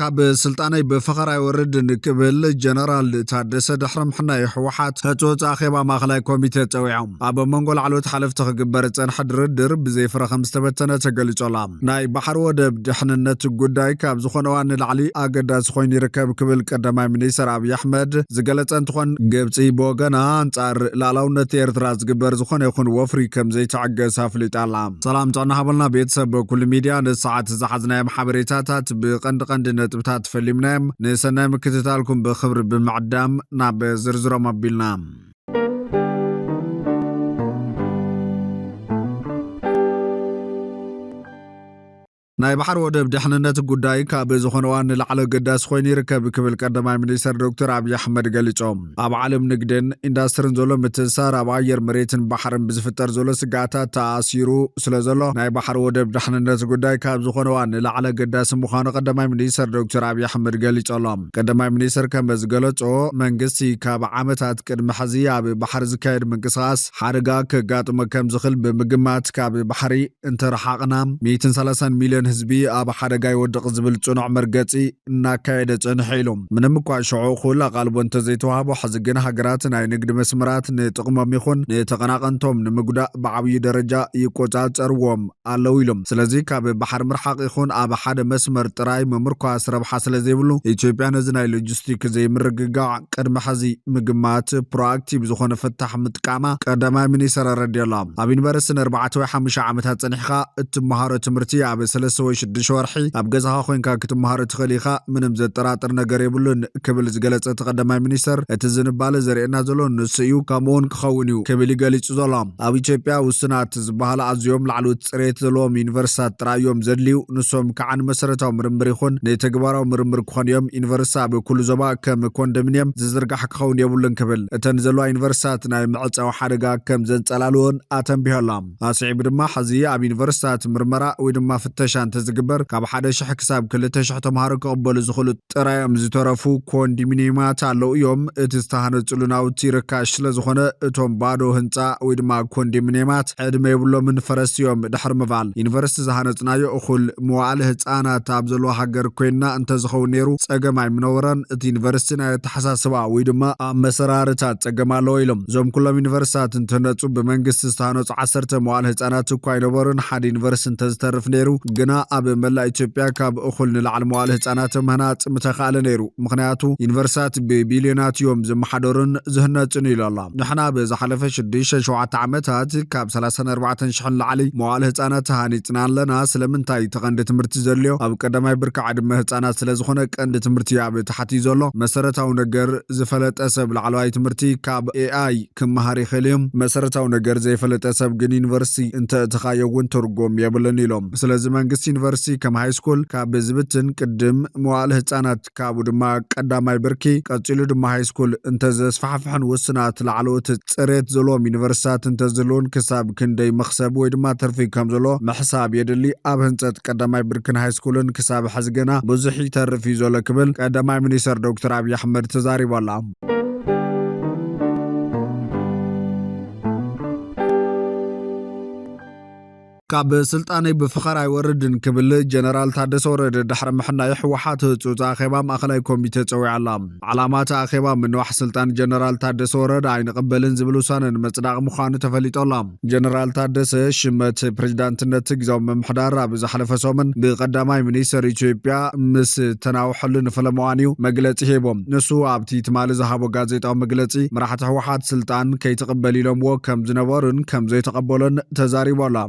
كاب سلطاني بفخر ورد نكبل جنرال تادس دحرم حنا يحوحات هتوت اخيبا ماخلاي كوميتي تويعهم ابا منغول علوت حلف تخجبرت حد ردر بزي فرا 5 بتنه تغليصولام ناي بحر ودب دحننت غداي كاب زخونه وان العلي اگداس خوين يركب كبل قدماي منيسر ابي احمد زغلص انتخون غبصي بوغنا انصار لالاونت ايرترا زغبر زخونه يكون وفري كم زي تعجز افليطالام سلام طنا حبلنا بيتسب كل ميديا نساعات زحزنا محبريتات بقند نطبታት فلمنام نسنا مكتتالكم بخبر بمعدام ناب زرزرو مبيلنا ناي بحر ودب دحننت غداي كاب زخونوان لعل قداس خوين يركب كبل قدماي منيسر دكتور ابي احمد قاليصوم اب عالم نقدن اندسترين زولو متسار اب اير مريتن بحرن بزفتر زولو سغاتا تاسيرو سلازولو ناي بحر ودب دحننت غداي كاب زخونوان لعل قداس مخانو قدماي منيسر دكتور ابي احمد قاليصولم قدماي منيسر كم بزغلصو منغستي كاب عامتات قدم حزيا بحر زكايد منقساس حرغا كغاطم كم زخل بمغمات كاب بحري انترحقنا 130 مليون هزبي اب حدغاي ودق زبل صنع مرغصي ناكايد صنحيلوم منم كو شعو خول قالبون تزيتوهابو حزغنا هاغرات ناي نغد مسمرات نتقمم يخون نتقناقنتوم نمغدا بعوي درجه يقوصاصروم علويلوم سلازي كاب بحر مرحق يخون اب حد مسمر طراي ممركو اسرب حسل زيبلو ايثيوبيا نزناي لوجستيك زي مرغغا قدم حزي مغمات برواكتيف زخون فتح متقاما قدما منيسر راديولام ابين برسن 4 و 5 عامات صنحخا اتمهارو تمرتي اب سوي شدش ورحي اب غزها خوينكا كتمهار تخليخا منم زطراطر ነገር يبلون كبل زغلص تقدماي منيستر اتزنبال زرينا زلو نسيو كامون خونيو كبل يغلص زلام اب ايثيوبيا وسنات زبحال ازيوم لعلوت صريت زلوم يونيفرسيتي ترايوم زدليو نسوم كعن مسرتاو مرمر يخون نتغبراو مرمر كخونيوم يونيفرسيتي بكل زبا كم كوندومينيوم ززرغح خون يبلون كبل اتن زلو يونيفرسيتي ناي معصاو حدغا كم زنصلالون اتن بيهلام اسعيب دما حزي اب يونيفرسيتي مرمرا ويدما فتشان تزغبر كاب حدا شح حساب كلته شح تمهار قبل زخلو طرايم زترفو كوندومينيومات علو يوم اتستهانصلوناو تيركاش لزخونه اتوم بادو هنصا ويدما كوندومينيومات ادمه يبلو من فرس يوم دحر مفال يونيفرسيتي زهانصنايو اخول موال هصانات ابزلو حجر كوينا انت زخو نيرو صقماي منورن ات يونيفرسيتي نا تحساسبا ويدما مسرارታት صقمالو يلم زوم كلهم يونيفرسيتي تنصو بمنግስት استهانص 10 موال هصانات كوينبرن حد يونيفرسيتي تزترف نيرو جنا اب ملا ايثيوبيا كاب اخل العالموال هصانات مهنات متخاله نيرو مخنياتو يونيفرسيتي ببليونات يوم زمحدرن زهنصن يلالا نحنا بزحلف 6 عامات كاب 34 شحن العلي موال هصانات هانيصنا لنا سلمنتاي تقند تمرت زليو اب قدماي برك عدم هصانات سلازخونه قند تمرت ياب تحتي زلو مسرتاو نجر زفلط اسب العلواي تمرتي كاب اي كمهاري خليم مسرتاو نجر زيفلط اسب جن يونيفرسيتي انت تخايون ترغوم يبلن يلوم سلاز منግስት يونيفرسيتي كم هاي سكول كاب زبتن قدم موال هصانات كابو دما قداماي بركي قصيلو دما هاي سكول انت زسفحفحن وسنات لعلوت صريت زلوم يونيفرسيتي انت زلون كساب كندي مخسب وي دما ترفي كم زلو محساب يدلي اب هنصت قداماي بركن هاي سكولن كساب حزغنا بزحي ترفي زلو كبل قداماي منيسر دكتور ابي احمد تزاري والله كاب سلطاني بفخر وردن كبل جنرال تادس ورد دحر محنا يحوحات صوصا خيبا ماخلاي كوميتي تصوي علامات اخيبا من واحد سلطان جنرال تادس ورد عين قبلن زبلوسان مصداق مخانو تفليطولام جنرال تادس شمت بريزيدنتنت غزاو ممحدار اب زحلف سومن بقداماي منيسر ايثيوبيا مس تناوحل فلموانيو مغلص هيبوم نسو ابتي تمال زهابو غازيطاو مغلصي مرحت حوحات سلطان كيتقبل يلمو كم زنبرن كم زي تقبلن تزاري والله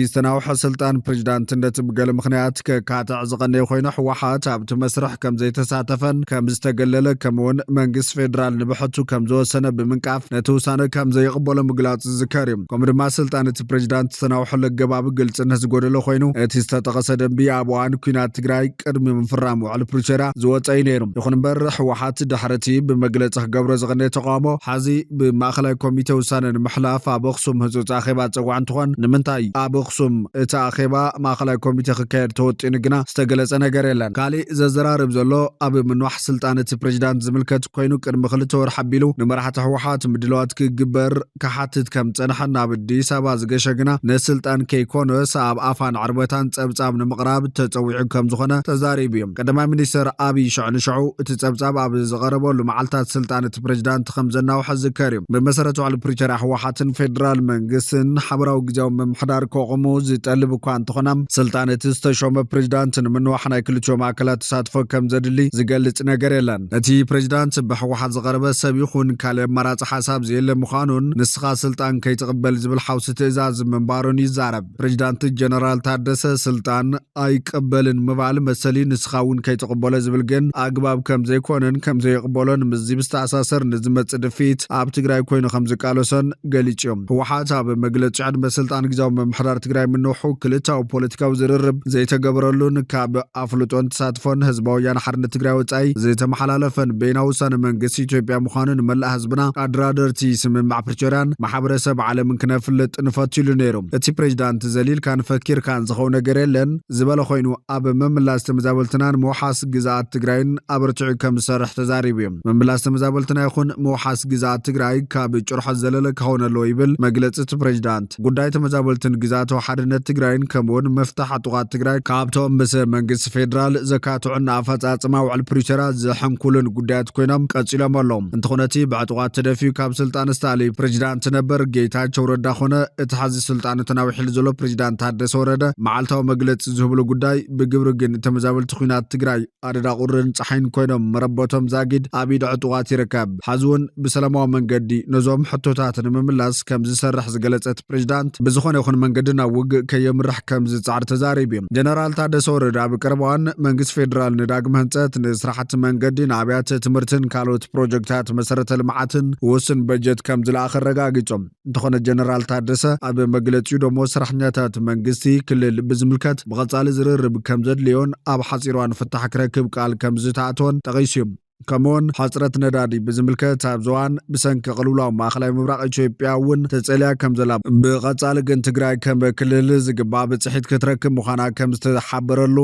استناوح سلطان بريزيدنتنت بقل مخنيات كاتع زقني خوينو حوحات ابت مسرح كم زي تساتفن كم استقلل كمون منግስት فيدرال نبحثو كم زو سنه بمنقاف نتوسانه كم زي يقبل مغلاص زكريم كمدما سلطانت بريزيدنت استناوح لغباب ግልጽነት ዝጎደሎ ኮይኑ እቲ ዝተጠቀሰ ደንቢ አብዋን ኩናት ትግራይ ቅድሚ ምፍራሙ على ፕሮቸራ ዝወፀይ ነይሩ ይኹን በር حوحات ድሕረቲ በመግለጽ ገብረ ዝቀነ ተቃውሞ ሓዚ በማእከላይ ኮሚቴ ውሳነ ንምሕላፍ ኣብ ኣክሱም ህጹጽ ኣኼባ ፀዋዕ እንትኾን ንምንታይ ኣብ ኣክሱም እቲ ኣኼባ ማእከላይ ኮሚቴ ክካየድ ተወጢኑ ግና ዝተገለጸ ነገር የለን። ካሊእ ዘዘራርብ ዘሎ ኣብ ምንዋሕ ስልጣን እቲ ፕሬዚዳንት ዝምልከት ኮይኑ ቅድሚ 2 ወርሒ ኣቢሉ ንመራሕቲ ህወሓት ምድለዋት ክግበር ካሓትት ከም ጸንሐ ናብ ኣዲስ ኣበባ ዝገሸ ግና ንስልጣን ከይኮነስ ኣብ ኣፋን ዕርበታን ጸብጻብ ንምቕራብ ተጸዊዑ ከም ዝኾነ ተዛሪቡ እዩ። ቀዳማይ ሚኒስትር ኣብይ ሽዑ እቲ ጸብጻብ ኣብ ዝቐረበሉ መዓልታት ስልጣን እቲ ፕሬዚዳንት ከም ዘናውሕ ዝዝከር እዩ። ብመሰረት ዋዕላ ፕሪቶርያ ህወሓትን ፌደራል መንግስትን ሓበራዊ ግዜያዊ ምምሕዳር ከቕሙ ዝጠልብ እኳ እንተኾና ስልጣን እቲ ዝተሾመ ፕሬዚዳንት ንምንዋሕ ናይ ክልቲኦም ኣካላት ተሳትፎ ከም ዘድሊ ዝገልጽ ነገር የለን። እቲ ፕሬዚዳንት ብህወሓት ዝቐረበ ሰብ ይኹን ካልእ ኣማራጺ ሓሳብ ዘየለ ምዃኑን ንስኻ ስልጣን ከይትቕበል ዝብል ሓውሲ ትእዛዝ ምንባሩን ይዛረብ። ፕሬዚዳንት ጀነራል ታደሰ ስልጣን ኣይቀበልን ምባል መሰሊ ንስኻ እውን ከይትቕበሎ ዝብል ግን ኣግባብ ከም ዘይኮነን ከም ዘይቕበሎን ምዚ ብዝተኣሳሰር ንዝመጽእ ድፊት ኣብ ትግራይ ኮይኑ ከም ዝቃለሶን ገሊጾም። ህወሓት ኣብ መግለጺ ዕድመ ስልጣን ግዜያዊ ምምሕዳር ትግራይ ምንውሑ ክልታዊ ፖለቲካዊ ዝርርብ ዘይተገበረሉን ካብ ኣፍልጦን ተሳትፎን ህዝባዊ ወያነ ሓርነት ትግራይ ወጻኢ ዝተመሓላለፈን ቤናዊ ውሳነ መንግስቲ ኢትዮጵያ ምዃኑን መላእ ህዝብና ኣደራደርቲ ስምምዕ ፕሪቶርያን ማሕበረሰብ ዓለምን ክነፍልጥ ንፈትሉ ነይሩ። እቲ ፕሬዚዳንት ዘሊልካን ፈኪርካን ዝኸው ነገር የለን ዝበለ ኮይኑ ኣብ ምምላስ ተመዛበልትናን ምውሓስ ግዛኣት ትግራይን ኣበርቲዑ ከም ዝሰርሕ ተዛሪቡ እዩ። ምምላስ ተመዛበልትና ይኹን ምውሓስ ግዛኣት ትግራይ ካብ ጭርሖት ዘለለ ክኸውን ኣለዎ ይብል መግለፂ እቲ ፕሬዚዳንት። ጉዳይ ተመዛበልትን ግዛኣታዊ ሓድነት ትግራይን ከምኡውን መፍታሕ ዕጡቓት ትግራይ ካብቶም ምስ መንግስቲ ፌደራል ዘካትዑን ኣፈጻጽማ ውዕል ፕሪቶርያ ዘሐንኩልን ጉዳያት ኮይኖም ቀፂሎም ኣሎም። እንተኾነቲ ብዕጡቓት ተደፊኡ ካብ ስልጣን ዝተኣለዩ ፕሬዚዳንት ነበር ጌታቸው ረዳ ኾነ እቲ ሓዚ ስልጣኑ ተናዊሒሉ ዘሎ ፕሬዚዳንት ታደሰ ወረደ መዓልታዊ መግለፂ ዝህብሉ ጉዳይ ብግብሪ ግን ተመዛበልቲ ኩናት ትግራይ ኣደዳ ቁርን ፀሓይን ኮይኖም መረበቶም ዛጊድ ኣብ ኢድ ዕጡቓት ይርከብ። ሓዚ እውን ብሰላማዊ መንገዲ ነዞም ሕቶታት ንምምላስ ከም ዝሰርሕ ዝገለጸት ፕሬዚዳንት ብዝኾነ ይኹን መንገዲ ናብ ውግእ ከየምራሕ ከም ዝጻዕር ተዛሪቡ እዩ። ጀነራል ታደሰ ወረደ ኣብ ቀረባዋን መንግስቲ ፌደራል ንዳግመ ህንጸት ንስራሕቲ መንገዲ ንኣብያተ ትምህርትን ካልኦት ፕሮጀክታት መሰረተ ልምዓትን ውስን በጀት ከም ዝለኣኸ ረጋጊጾም። እንተኾነ ጀነራል ታደሰ ኣብ መግለጺኡ ደሞ ሰራሕተኛታት መንግስቲ ክልል ብዝምልከት ብቐጻሊ ዝርርብ ከም ዘድልዮን ኣብ ሓጺሯን ፍታሕ ክረክብ ቃል ከም ዝተኣተወን ጠቒሱ እዩ። ከምኡውን ሓፅረት ነዳዲ ብዝምልከት ኣብ ዞዋን ብሰንኪ ቅልውላው ማእከላይ ምብራቕ ኢትዮጵያ እውን ተጸልያ ከም ዘላ ብቐጻሊ ግን ትግራይ ከም ክልል ዝግባእ ብፅሒት ክትረክብ ምዃና ከም ዝተሓበረሉ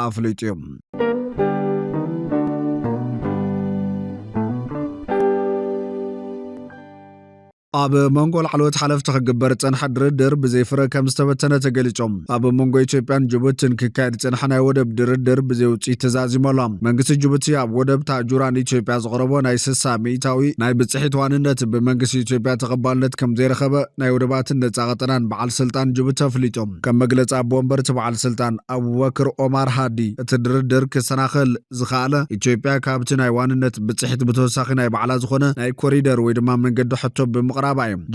ኣፍሊጡ እዩ። ኣብ መንጎ ላዕለዎት ሓለፍቲ ክግበር ጸንሐ ድርድር ብዘይፍረ ከም ዝተበተነ ተገሊጾም። ኣብ መንጎ ኢትዮጵያን ጅቡትን ክካየድ ጸንሐ ናይ ወደብ ድርድር ብዘይ ውፅኢት ተዛዚሙ ኣሎ። መንግስቲ ጅቡቲ ኣብ ወደብ ታጁራን ኢትዮጵያ ዘቕረቦ ናይ 60 ሚእታዊ ናይ ብፅሒት ዋንነት ብመንግስቲ ኢትዮጵያ ተቐባልነት ከም ዘይረኸበ ናይ ወደባትን ነፃ ቀጠናን በዓል ስልጣን ጅቡቲ ኣፍሊጦም። ከም መግለፂ ኣቦ ወንበር እቲ በዓል ስልጣን አቡበክር ኦማር ሃዲ እቲ ድርድር ክሰናኸል ዝኸኣለ ኢትዮጵያ ካብቲ ናይ ዋንነት ብፅሒት ብተወሳኺ ናይ በዓላ ዝኾነ ናይ ኮሪደር ወይ ድማ መንገዲ ሕቶ ብምቕራብ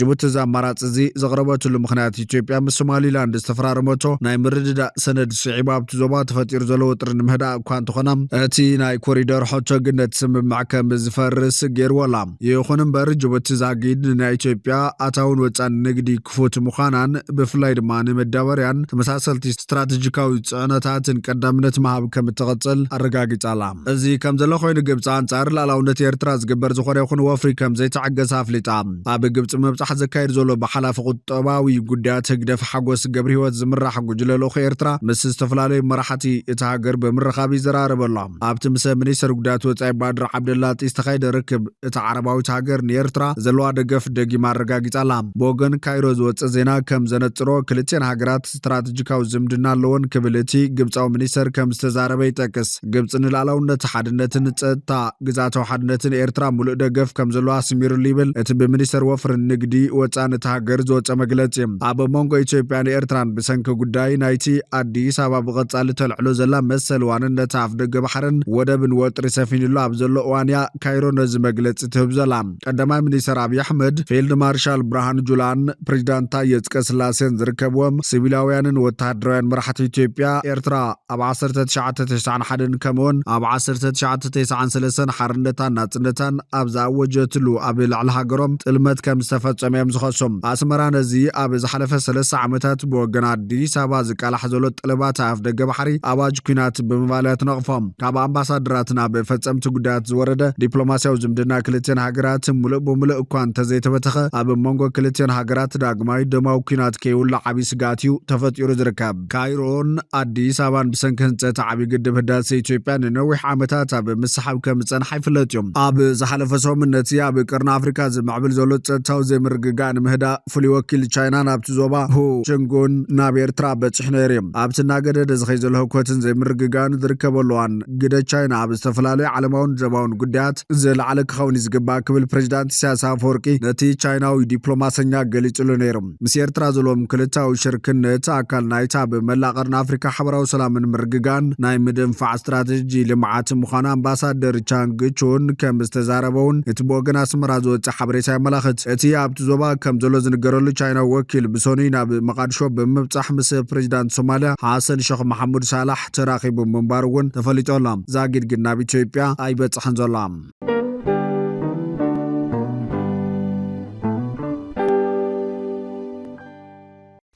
ጅቡቲ ኣማራፂ እዚ ዘቕረበትሉ ምክንያት ኢትዮጵያ ምስ ሶማሊላንድ ዝተፈራረመቶ ናይ ምርድዳእ ሰነድ ስዒባ ኣብቲ ዞባ ተፈጢሩ ዘሎ ውጥሪ ንምህዳእ እኳ እንተኾነ እቲ ናይ ኮሪደር ሕቶ ግን ነቲ ስምምዕ ከም ዝፈርስ ገይርዎላ። ይኹን እምበር ጅቡቲ ዛጊድ ናይ ኢትዮጵያ ኣታውን ወፃን ንግዲ ክፉት ምዃናን ብፍላይ ድማ ንመዳበርያን ተመሳሰልቲ ስትራቴጂካዊ ጽዕነታትን ቀዳምነት መሃብ ከም እትቐጽል ኣረጋጊጻላ። እዚ ከም ዘሎ ኮይኑ ግብፂ ኣንጻር ላዕላውነት ኤርትራ ዝግበር ዝኾነ ይኹን ወፍሪ ከም ዘይተዓገሰ ኣፍሊጣ። ኣብ ግብፂ መብጻሕ ዘካየድ ዘሎ ብሓላፊ ቁጠባዊ ጉዳያት ህግደፍ ሓጎስ ገብሪ ህይወት ዝምራሕ ጉጅለ ልኡኽ ኤርትራ ምስ ዝተፈላለዩ መራሕቲ እቲ ሃገር ብምርኻብ ይዘራረበሎ። ኣብቲ ምስ ሚኒስትር ጉዳያት ወጻኢ ባድር ዓብደላጢ ዝተኻየደ ርክብ እቲ ዓረባዊት ሃገር ንኤርትራ ዘለዋ ደገፍ ደጊማ ኣረጋጊጻላ። ብወገን ካይሮ ዝወፅእ ዜና ከም ዘነጽሮ ክልቲአን ሃገራት ስትራቴጂካዊ ዝምድና ኣለወን ክብል እቲ ግብፃዊ ሚኒስተር ከም ዝተዛረበ ይጠቅስ። ግብፂ ንላዕላውነት ሓድነትን ፀጥታ ግዛታዊ ሓድነትን ኤርትራ ሙሉእ ደገፍ ከም ዘለዋ ኣስሚሩሉ ይብል እቲ ብሚኒስተር ወፍሪ ንግዲ ወፃን እቲ ሃገር ዝወፀ መግለፂ። ኣብ መንጎ ኢትዮጵያን ኤርትራን ብሰንኪ ጉዳይ ናይቲ ኣዲስ ኣበባ ብቐጻሊ ተልዕሎ ዘላ መሰል ዋንነት ኣፍ ደገ ባሕርን ወደብን ወጥሪ ሰፊንሉ ኣብ ዘሎ እዋንያ ካይሮ ነዚ መግለፂ ትህብ ዘላ። ቀዳማይ ሚኒስተር ኣብይ ኣሕመድ ፊልድ ማርሻል ብርሃኑ ጁላን ፕሬዚዳንት ታየ አጽቀሥላሴን ዝርከብዎም ሲቪላውያንን ወተሃደራውያን መራሕቲ ኢትዮጵያ ኤርትራ ኣብ 1991 ከምኡውን ኣብ 1993 ሓርነታን ናጽነታን ኣብ ዝኣወጀትሉ ኣብ ልዕሊ ሃገሮም ጥልመት ከም ዝተፈጸመ ዝኸሶም ኣስመራ ነዚ ኣብ ዝሓለፈ 3 ዓመታት ብወገን ኣዲስ ኣበባ ዝቃላሕ ዘሎ ጥለባት ኣፍ ደገ ባሕሪ ኣዋጅ ኩናት ብምባል ተነቕፎም ካብ ኣምባሳደራት ናብ ፈጸምቲ ጉዳያት ዝወረደ ዲፕሎማስያዊ ዝምድና ክልተን ሃገራት ሙሉእ ብምሉእ እኳ እንተዘይተበተኸ ኣብ መንጎ ክልተን ሃገራት ዳግማዊ ደማዊ ኩናት ከይውላዕ ዓብዪ ስጋት እዩ ተፈጢሩ ዝርከብ ካይሮን ኣዲስ ኣበባን ብሰንኪ ህንፀት ዓብዪ ግድብ ህዳሴ ኢትዮጵያ ንነዊሕ ዓመታት ኣብ ምስሓብ ከም ዝጸንሐ ይፍለጥ እዮም ኣብ ዝሓለፈ ሰሙነት ኣብ ቀርኒ ኣፍሪካ ዝምዕብል ዘሎ ፀጥታዊ ዘይምርግጋእ ንምህዳእ ፍሉይ ወኪል ቻይና ናብቲ ዞባ ሁ ሸንጎን ናብ ኤርትራ በፂሑ ነይሩ እዮም ኣብቲ እናገደደ ዝኸይ ዘሎ ህውከትን ዘይምርግጋእን ዝርከበሉ እዋን ግደ ቻይና ኣብ ዝተፈላለዩ ዓለማውን ዞባውን ጉዳያት ዝለዓለ ክኸውን እዩ ዝግባእ ክብል ፕሬዚዳንት ኢሳያስ ኣፈወርቂ ነቲ ቻይናዊ ዲፕሎማሰኛ ገሊጹሉ ነይሩ ምስ ኤርትራ ዘለዎም ክልታዊ ሽርክነት ኣካል ናይታ በመላእ ቀርኒ ኣፍሪካ ሓበራዊ ሰላምን ምርግጋን ናይ ምድንፋዕ ስትራቴጂ ልምዓት ምዃኑ ኣምባሳደር ቻንግ ቹን ከም ዝተዛረበውን እቲ ብወገን ኣስመራ ዝወፅእ ሓበሬታ የመላኽት እቲ ኣብቲ ዞባ ከም ዘሎ ዝንገረሉ ቻይናዊ ወኪል ብሶኒ ናብ መቃድሾ ብምብፃሕ ምስ ፕሬዚዳንት ሶማልያ ሓሰን ሼክ መሐሙድ ሳላሕ ተራኺቡ ምንባር እውን ተፈሊጡ ኣሎ ዛጊድ ግን ናብ ኢትዮጵያ ኣይበፅሕን ዘሎ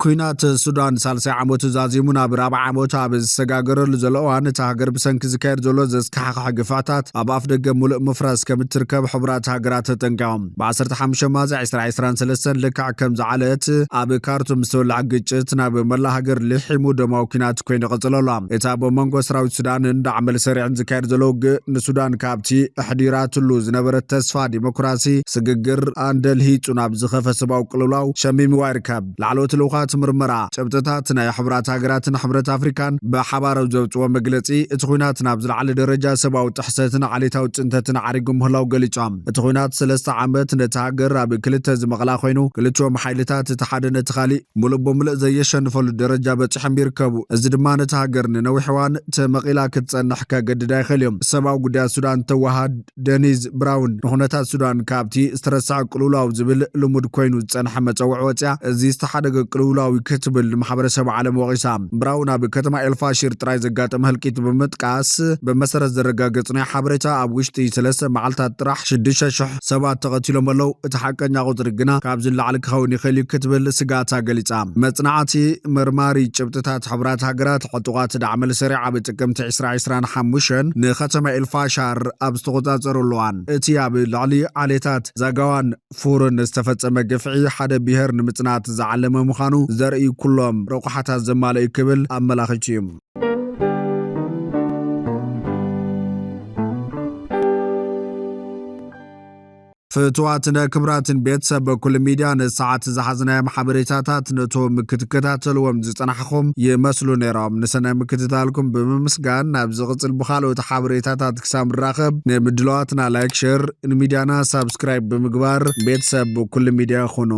ኩናት ሱዳን ሳልሳይ ዓመቱ ዛዚሙ ናብ 4 ዓመቱ ኣብ ዝሰጋገረሉ ዘሎ እዋን እቲ ሃገር ብሰንኪ ዝካየድ ዘሎ ዘስካሕካሕ ግፍዓታት ኣብ ኣፍ ደገ ሙሉእ ምፍራስ ከም እትርከብ ሕቡራት ሃገራት ተጠንቂቖም ብ15 ማርች 2023 ልክዕ ከም ዝዓለት ኣብ ካርቱም ዝተወልዐ ግጭት ናብ መላእ ሃገር ልሒሙ ደማዊ ኩናት ኮይኑ ይቕፅል ኣሎ እቲ ኣብ መንጎ ሰራዊት ሱዳንን ዳዕመል ሰሪዕን ዝካየድ ዘሎ ውግእ ንሱዳን ካብቲ ኣሕዲራትሉ ዝነበረ ተስፋ ዲሞክራሲ ስግግር ኣንደልሂፁ ናብ ዝኸፈ ሰብኣዊ ቅልውላው ሸሚምዋ ይርከብ ላዕለዎት ልኡኻት ምርመራ ጭብጥታት ናይ ሕቡራት ሃገራትን ሕብረት ኣፍሪካን ብሓባር ዘውፅዎ መግለፂ እቲ ኩናት ናብ ዝለዓለ ደረጃ ሰብኣዊ ጥሕሰትን ዓሌታዊ ፅንተትን ዓሪጉ ምህላው ገሊፆም እቲ ኩናት 3 ዓመት ነቲ ሃገር ኣብ ክልተ ዝመቕላ ኮይኑ ክልቲኦም ሓይልታት እቲ ሓደ ነቲ ካሊእ ሙሉእ ብምሉእ ዘየሸንፈሉ ደረጃ በፂሖም ይርከቡ እዚ ድማ ነቲ ሃገር ንነዊሕ እዋን ተመቒላ ክትፀንሕ ከገድዳ ይኽእል እዮም ሰብኣዊ ጉዳያት ሱዳን ተዋሃድ ደኒዝ ብራውን ንኩነታት ሱዳን ካብቲ ዝተረሳዕ ቅልውላው ዝብል ልሙድ ኮይኑ ዝፀንሐ መፀውዒ ወፅያ እዚ ዝተሓደገ ቅልውላው ክትብል ማሕበረሰብ ዓለም ወቂሳ ብራውን ኣብ ከተማ ኤልፋሽር ጥራይ ዘጋጠመ ህልቂት ብምጥቃስ በመሰረት ዘረጋገጽ ናይ ሓበሬታ ኣብ ውሽጢ 3 መዓልታት ጥራሕ 6,000 ሰባት ተቐቲሎም ኣለው እቲ ሓቀኛ ቁፅሪ ግና ካብ ዝለዓለ ክኸውን ይኽእል ክትብል ስጋታ ገሊጻ መጽናዕቲ መርማሪ ጭብጥታት ሕብራት ሃገራት ዕጡቓት ዳዕመል ሰሪዕ ኣብ ጥቅምቲ 2025 ንከተማ ኤልፋሻር ኣብ ዝተቆጻጸረሉ እዋን እቲ ኣብ ልዕሊ ዓሌታት ዛጋዋን ፉርን ዝተፈጸመ ገፍዒ ሓደ ብሄር ንምጽናት ዝዓለመ ምዃኑ ዘርኢ ኩሎም ረቑሓታት ዘማልእ ክብል ኣመላኺቱ እዩ ፍትዋትን ክብራትን ቤተሰብ በኩል ሚድያ ንሰዓት ዝሓዝናዮ ሓበሬታታት ነቶም ክትከታተልዎም ዝጸናሕኹም ይመስሉ ነይሮም ንሰናይ ምክትታልኩም ብምምስጋን ናብ ዝቕፅል ብኻልኦት ሓበሬታታት ክሳብ ንራኸብ ንምድለዋትና ላይክ ሼር ንሚድያና ሳብስክራይብ ብምግባር ቤተሰብ በኩል ሚድያ ይኹኑ